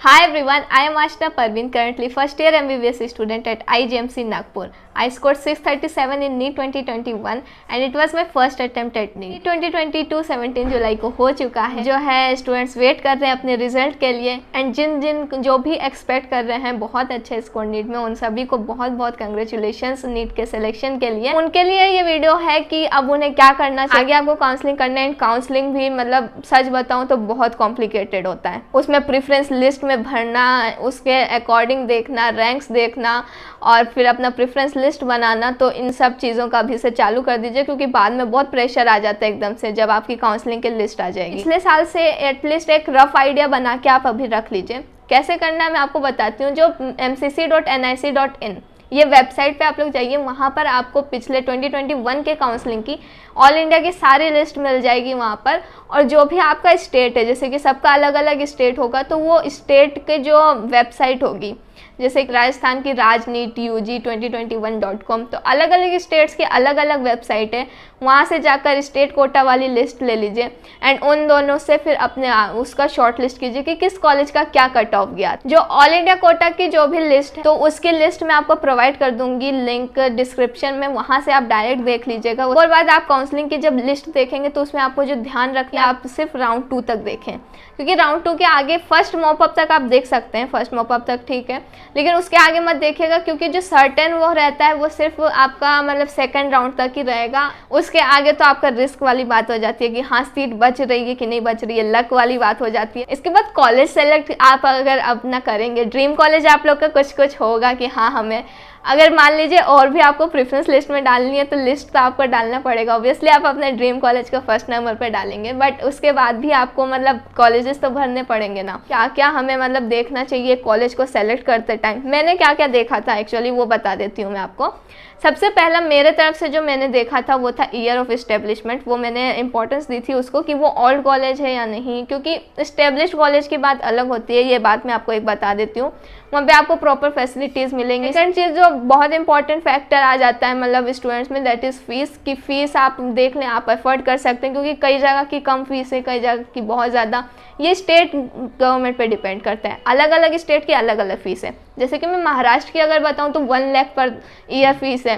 Hi everyone, I am Ashna Parveen, currently first year MBBS student at IGMC Nagpur. I scored 637 in NEET 2021 and it was my first attempt at NEET. 2022 17 जुलाई को हो चुका है, जो है students wait कर रहे हैं अपने रिजल्ट के लिए एंड जिन जो भी एक्सपेक्ट कर रहे हैं बहुत अच्छे स्कोर नीट में, उन सभी को बहुत बहुत कंग्रेचुलेशंस नीट के सिलेक्शन के लिए। उनके लिए ये वीडियो है कि अब उन्हें क्या करना चाहिए। आगे आपको काउंसलिंग करना है एंड काउंसलिंग भी मतलब सच बताऊं तो बहुत कॉम्प्लिकेटेड होता है। उसमें प्रेफरेंस लिस्ट में भरना, उसके अकॉर्डिंग देखना, रैंक्स देखना और फिर अपना प्रेफरेंस लिस्ट बनाना। तो इन सब चीज़ों का अभी से चालू कर दीजिए क्योंकि बाद में बहुत प्रेशर आ जाता है एकदम से जब आपकी काउंसलिंग की लिस्ट आ जाएगी। पिछले साल से एटलीस्ट एक रफ आइडिया बना के आप अभी रख लीजिए। कैसे करना है मैं आपको बताती हूँ। जो mcc.nic.in ये वेबसाइट पे आप लोग जाइए, वहाँ पर आपको पिछले 2021 के काउंसलिंग की ऑल इंडिया की सारी लिस्ट मिल जाएगी वहाँ पर। और जो भी आपका स्टेट है, जैसे कि सबका अलग अलग स्टेट होगा, तो वो स्टेट के जो वेबसाइट होगी, जैसे राजस्थान की राजनीट UG2021.com, तो अलग अलग स्टेट्स की अलग अलग वेबसाइट है, वहाँ से जाकर स्टेट कोटा वाली लिस्ट ले लीजिए एंड उन दोनों से फिर अपने उसका शॉर्ट लिस्ट कीजिए कि किस कॉलेज का क्या कट ऑफ गया। जो ऑल इंडिया कोटा की जो भी लिस्ट है, तो उसकी लिस्ट मैं आपको प्रोवाइड कर दूंगी लिंक डिस्क्रिप्शन में, वहाँ से आप डायरेक्ट देख लीजिएगा। उसके बाद आप काउंसलिंग की जब लिस्ट देखेंगे तो उसमें आपको जो ध्यान रखना है, आप सिर्फ राउंड 2 तक देखें, क्योंकि राउंड 2 के आगे फर्स्ट मॉपअप तक आप देख सकते हैं, फर्स्ट मॉपअप तक ठीक है, लेकिन उसके आगे मत देखिएगा क्योंकि जो सर्टेन वो रहता है वो सिर्फ आपका मतलब सेकंड राउंड तक ही रहेगा। उसके आगे तो आपका रिस्क वाली बात हो जाती है कि हाँ सीट बच रही है कि नहीं बच रही है, लक वाली बात हो जाती है। इसके बाद कॉलेज सेलेक्ट आप अगर अपना करेंगे, ड्रीम कॉलेज आप लोग का कुछ होगा कि हाँ हमें, अगर मान लीजिए और भी आपको प्रेफरेंस लिस्ट में डालनी है तो लिस्ट तो आपको डालना पड़ेगा। ऑब्वियसली आप अपने ड्रीम कॉलेज का फर्स्ट नंबर पर डालेंगे, बट उसके बाद भी आपको मतलब कॉलेजेस तो भरने पड़ेंगे ना। क्या क्या हमें मतलब देखना चाहिए कॉलेज को सेलेक्ट करते टाइम। मैंने क्या क्या देखा था एक्चुअली वो बता देती हूँ मैं आपको। सबसे पहला मेरे तरफ से जो मैंने देखा था वो था ईयर ऑफ इस्टेब्लिशमेंट। वो मैंने इंपॉर्टेंस दी थी उसको कि वो ओल्ड कॉलेज है या नहीं, क्योंकि इस्टेब्लिश्ड कॉलेज की बात अलग होती है। ये बात मैं आपको एक बता देती हूँ, वहाँ पे आपको प्रॉपर फैसिलिटीज़ मिलेंगी। सेकंड चीज़ जो बहुत इंपॉर्टेंट फैक्टर आ जाता है मतलब स्टूडेंट्स में, दैट इज़ फीस। की फ़ीस आप देख लें, आप अफोर्ड कर सकते हैं, क्योंकि कई जगह की कम फीस है, कई जगह की बहुत ज़्यादा। ये स्टेट गवर्नमेंट पे डिपेंड करता है, अलग अलग स्टेट की अलग अलग फ़ीस है। जैसे कि मैं महाराष्ट्र की अगर बताऊँ तो 1 लाख पर ईयर फीस है।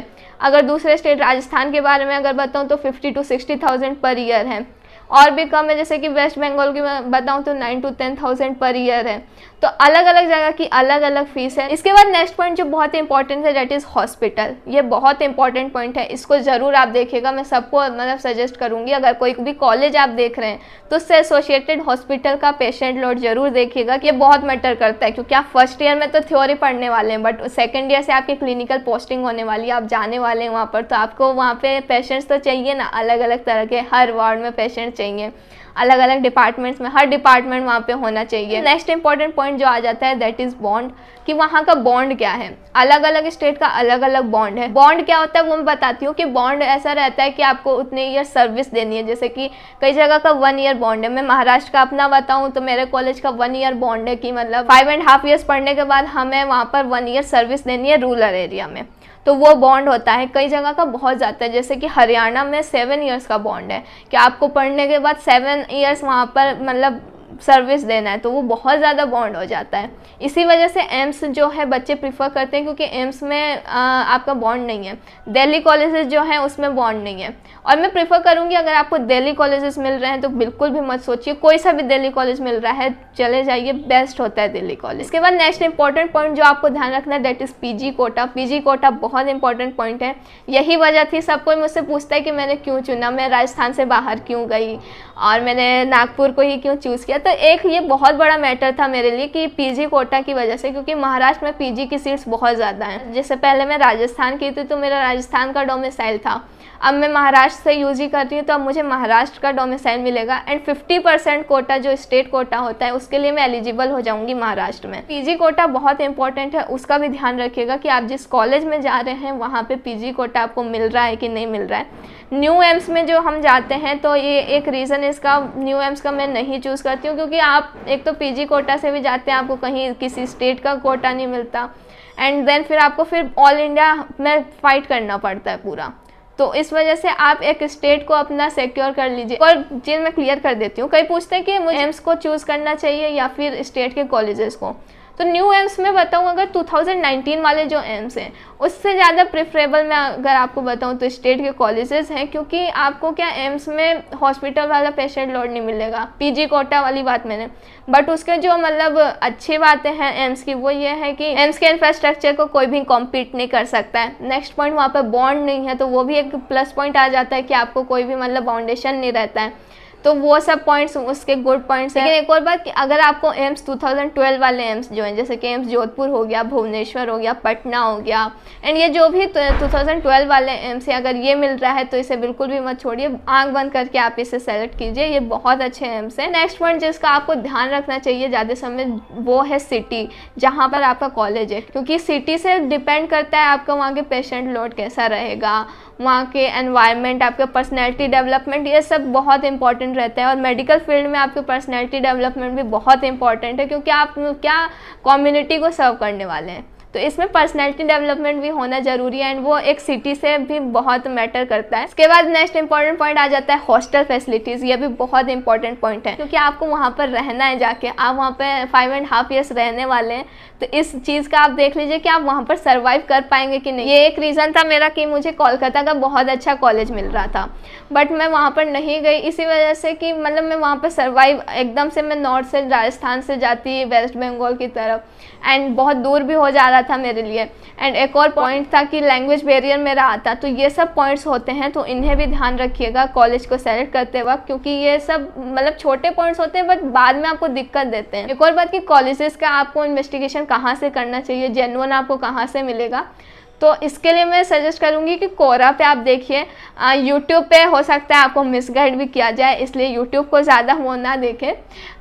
अगर दूसरे स्टेट राजस्थान के बारे में अगर बताऊँ तो 50,000 to 60,000 पर ईयर है। और भी कम है, जैसे कि वेस्ट बंगाल की मैं बताऊँ तो 9,000 to 10,000 पर ईयर है। तो अलग अलग जगह की अलग अलग फीस है। इसके बाद नेक्स्ट पॉइंट जो बहुत इंपॉर्टेंट है दैट इज़ हॉस्पिटल। ये बहुत इंपॉर्टेंट पॉइंट है, इसको ज़रूर आप देखिएगा। मैं सबको मतलब सजेस्ट करूँगी, अगर कोई भी कॉलेज आप देख रहे हैं तो उससे एसोसिएटेड हॉस्पिटल का पेशेंट लोड जरूर देखिएगा कि ये बहुत मैटर करता है। क्योंकि आप फर्स्ट ईयर में तो थ्योरी पढ़ने वाले हैं, बट सेकेंड ईयर से आपकी क्लिनिकल पोस्टिंग होने वाली है, आप जाने वाले हैं वहाँ पर, तो आपको वहाँ पे पेशेंट्स तो चाहिए ना, अलग अलग तरह के, हर वार्ड में पेशेंट चाहिए, अलग अलग डिपार्टमेंट्स में, हर डिपार्टमेंट वहाँ पे होना चाहिए। नेक्स्ट इंपॉर्टेंट पॉइंट जो आ जाता है दैट इज़ बॉन्ड, कि वहाँ का बॉन्ड क्या है। अलग अलग स्टेट का अलग अलग बॉन्ड है। बॉन्ड क्या होता है वो मैं बताती हूँ कि बॉन्ड ऐसा रहता है कि आपको उतने ईयर सर्विस देनी है। जैसे कि कई जगह का 1 ईयर बॉन्ड है। मैं महाराष्ट्र का अपना बताऊँ तो मेरे कॉलेज का 1 ईयर बॉन्ड है कि मतलब 5.5 ईयर्स पढ़ने के बाद हमें वहाँ पर 1 ईयर सर्विस देनी है रूरल एरिया में, तो वो बॉन्ड होता है। कई जगह का बहुत ज़्यादा है, जैसे कि हरियाणा में 7 ईयर्स का बॉन्ड है कि आपको पढ़ने के बाद 7 ईयर्स वहाँ पर मतलब सर्विस देना है, तो वो बहुत ज़्यादा बॉन्ड हो जाता है। इसी वजह से एम्स जो है बच्चे प्रीफर करते हैं, क्योंकि एम्स में आपका बॉन्ड नहीं है। दिल्ली कॉलेजेस जो हैं उसमें बॉन्ड नहीं है। और मैं प्रीफर करूँगी अगर आपको दिल्ली कॉलेजेस मिल रहे हैं तो बिल्कुल भी मत सोचिए, कोई सा भी दिल्ली कॉलेज मिल रहा है चले जाइए, बेस्ट होता है दिल्ली कॉलेज। इसके बाद नेक्स्ट इंपॉर्टेंट पॉइंट जो आपको ध्यान रखना है that is PG quota. PG quota बहुत इंपॉर्टेंट पॉइंट है। यही वजह थी, सब कोई मुझसे पूछता है कि मैंने क्यों चुना, मैं राजस्थान से बाहर क्यों गई और मैंने नागपुर को ही क्यों चूज़ किया। तो एक ये बहुत बड़ा मैटर था मेरे लिए कि PG कोटा की वजह से, क्योंकि महाराष्ट्र में PG की सीट्स बहुत ज़्यादा हैं। जैसे पहले मैं राजस्थान की थी तो मेरा राजस्थान का डोमिसाइल था, अब मैं महाराष्ट्र से UG कर रही हूँ तो अब मुझे महाराष्ट्र का डोमिसाइल मिलेगा एंड 50% कोटा जो स्टेट कोटा होता है उसके लिए मैं एलिजिबल हो जाऊँगी महाराष्ट्र में। PG कोटा बहुत इंपॉर्टेंट है, उसका भी ध्यान रखिएगा कि आप जिस कॉलेज में जा रहे हैं वहाँ पे PG कोटा आपको मिल रहा है कि नहीं मिल रहा है। न्यू एम्स में जो हम जाते हैं तो ये एक रीज़न इसका, न्यू एम्स का मैं नहीं चूज़ करती हूँ, क्योंकि आप एक तो PG कोटा से भी जाते हैं, आपको कहीं किसी स्टेट का कोटा नहीं मिलता एंड देन फिर आपको फिर ऑल इंडिया में फ़ाइट करना पड़ता है पूरा। तो इस वजह से आप एक स्टेट को अपना सिक्योर कर लीजिए। और चीज़ मैं क्लियर कर देती हूँ, कई पूछते हैं कि मुझे एम्स को चूज़ करना चाहिए या फिर स्टेट के कॉलेजेस को। तो न्यू एम्स में बताऊँ, अगर 2019 वाले जो एम्स हैं उससे ज़्यादा प्रेफरेबल मैं अगर आपको बताऊँ तो स्टेट के कॉलेजेस हैं, क्योंकि आपको क्या एम्स में हॉस्पिटल वाला पेशेंट लोड नहीं मिलेगा, पीजी कोटा वाली बात मैंने। बट उसके जो मतलब अच्छी बातें हैं एम्स की, वो ये है कि एम्स के इंफ्रास्ट्रक्चर को कोई भी कॉम्पीट नहीं कर सकता है। नेक्स्ट पॉइंट, वहाँ पर बॉन्ड नहीं है, तो वो भी एक प्लस पॉइंट आ जाता है कि आपको कोई भी मतलब बाउंडेशन नहीं रहता है। तो वो सब पॉइंट्स उसके गुड पॉइंट्स हैं। लेकिन एक और बात कि अगर आपको एम्स 2012 वाले एम्स जो हैं, जैसे कि एम्स जोधपुर हो गया, भुवनेश्वर हो गया, पटना हो गया, एंड ये जो भी 2012 वाले एम्स हैं, अगर ये मिल रहा है तो इसे बिल्कुल भी मत छोड़िए, आंख बंद करके आप इसे सेलेक्ट कीजिए, ये बहुत अच्छे एम्स हैं। नेक्स्ट पॉइंट जिसका आपको ध्यान रखना चाहिए ज़्यादा समय, वो है सिटी जहाँ पर आपका कॉलेज है, क्योंकि सिटी से डिपेंड करता है आपका वहाँ के पेशेंट लोड कैसा रहेगा, वहाँ के एनवायरनमेंट, आपका पर्सनैलिटी डेवलपमेंट, ये सब बहुत इंपॉर्टेंट रहता है। और मेडिकल फील्ड में आपके पर्सनैलिटी डेवलपमेंट भी बहुत इंपॉर्टेंट है, क्योंकि आप क्या कम्युनिटी को सर्व करने वाले हैं, तो इसमें पर्सनैलिटी डेवलपमेंट भी होना जरूरी है, एंड वो एक सिटी से भी बहुत मैटर करता है। इसके बाद नेक्स्ट इंपॉर्टेंट पॉइंट आ जाता है हॉस्टल फैसिलिटीज़। ये भी बहुत इंपॉर्टेंट पॉइंट है, क्योंकि आपको वहाँ पर रहना है, जाके आप वहाँ पे 5.5 ईयर्स रहने वाले हैं, तो इस चीज़ का आप देख लीजिए कि आप वहाँ पर सर्वाइव कर पाएंगे कि नहीं। ये एक रीज़न था मेरा कि मुझे कोलकाता का बहुत अच्छा कॉलेज मिल रहा था, बट मैं वहाँ पर नहीं गई इसी वजह से कि मतलब मैं वहाँ पर सर्वाइव, एकदम से मैं नॉर्थ से राजस्थान से जाती वेस्ट बंगाल की तरफ, एंड बहुत दूर भी हो जा रहा था मेरे लिए। एंड एक और पॉइंट था कि लैंग्वेज बैरियर मेरा आता। तो ये सब पॉइंट्स होते हैं, तो इन्हें भी ध्यान रखिएगा कॉलेज को सेलेक्ट करते वक्त, क्योंकि ये सब मतलब छोटे पॉइंट्स होते हैं बट बाद में आपको दिक्कत देते हैं। एक और बात कि कॉलेजेस का आपको इन्वेस्टिगेशन कहाँ से करना चाहिए, जेन्युइन आपको कहाँ से मिलेगा, तो इसके लिए मैं सजेस्ट करूँगी कि कोरा पे आप देखिए। यूट्यूब पे हो सकता है आपको मिसगाइड भी किया जाए, इसलिए यूट्यूब को ज़्यादा वो ना देखें,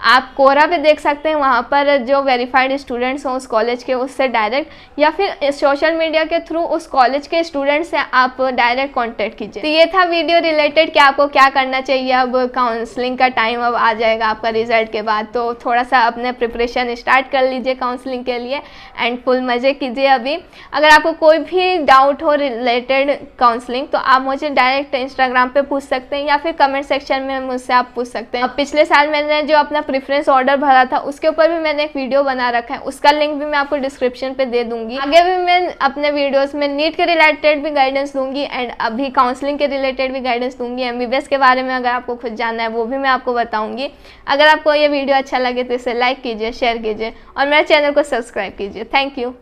आप कोरा पे देख सकते हैं। वहाँ पर जो वेरीफाइड स्टूडेंट्स हों उस कॉलेज के, उससे डायरेक्ट, या फिर सोशल मीडिया के थ्रू उस कॉलेज के स्टूडेंट्स से आप डायरेक्ट कॉन्टेक्ट कीजिए। तो ये था वीडियो रिलेटेड कि आपको क्या करना चाहिए। अब काउंसलिंग का टाइम अब आ जाएगा आपका रिजल्ट के बाद, तो थोड़ा सा अपने प्रिपरेशन स्टार्ट कर लीजिए काउंसलिंग के लिए, एंड फुल मज़े कीजिए। अभी अगर आपको कोई भी डाउट हो रिलेटेड काउंसलिंग, तो आप मुझे डायरेक्ट इंस्टाग्राम पे पूछ सकते हैं, या फिर कमेंट सेक्शन में मुझसे आप पूछ सकते हैं। अब पिछले साल मैंने जो अपना प्रेफरेंस ऑर्डर भरा था उसके ऊपर भी मैंने एक वीडियो बना रखा है, उसका लिंक भी मैं आपको डिस्क्रिप्शन पे दे दूंगी। आगे भी मैं अपने वीडियोस में नीट के रिलेटेड भी गाइडेंस दूंगी, एंड अभी काउंसलिंग के रिलेटेड भी गाइडेंस दूंगी। MBBS के बारे में अगर आपको खुद जानना है वो भी मैं आपको बताऊंगी। अगर आपको ये वीडियो अच्छा लगे तो इसे लाइक कीजिए, शेयर कीजिए, और मेरे चैनल को सब्सक्राइब कीजिए। Thank you.